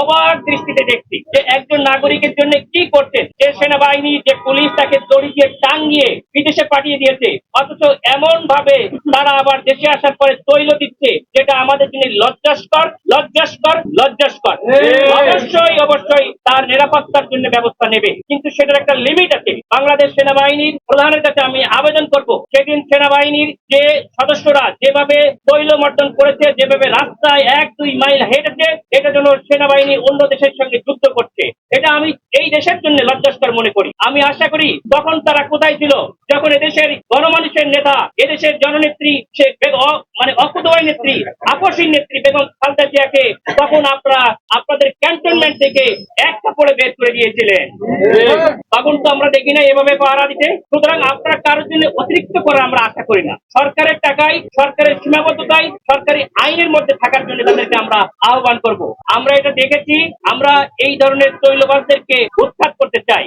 অবাক দৃষ্টিতে দেখছি যে একজন নাগরিকের জন্য কি করছেন, যে সেনাবাহিনী যে পুলিশ তাকে দড়ি দিয়ে টাঙ্গিয়ে বিদেশে পাঠিয়ে দিয়েছে, অথচ এমন ভাবে তারা আবার দেশে আসার পরে তৈল দিচ্ছে, যেটা আমাদের জন্য লজ্জাস্কর, লজ্জাস্কর, লজ্জাস্কর। অবশ্যই অবশ্যই তার নিরাপত্তার জন্য ব্যবস্থা নেবে, কিন্তু সেটার একটা লিমিট আছে। বাংলাদেশ সেনাবাহিনীর প্রধানের কাছে আমি আবেদন করব, সেদিন সেনাবাহিনীর যে সদস্যরা যেভাবে তৈল মর্দন করেছে, যেভাবে রাস্তায় 1-2 মাইল হেঁটেছে, এটা যেন সেনাবাহিনী অন্য দেশের সঙ্গে যুদ্ধ করছে, এটা আমি এই দেশের জন্য লজ্জাস্কর মনে করি। আমি আশা করি তখন তারা কোথায় ছিল, যখন এদেশের গণমানুষের নেতা, এদেশের জননেত্রী, সে মানে অকুতোয় নেত্রী, আপসীর নেত্রী বেগম খালেদা জিয়াকে তখন আপনারা আপনাদের ক্যান্টনমেন্ট থেকে এক কাপড়ে বের করে দিয়েছিলেন। তখন তো আমরা দেখি না এভাবে পাহারা দিতে। সুতরাং আপনারা কারোর জন্য অতিরিক্ত করে আমরা আশা করি না। সরকারের টাকায়, সরকারের সীমাবদ্ধতায়, সরকারি আইনের মধ্যে থাকার জন্য তাদেরকে আমরা আহ্বান করব। আমরা এটা দেখেছি, আমরা এই ধরনের তৈলবাজদেরকে উৎখাত করতে চাই।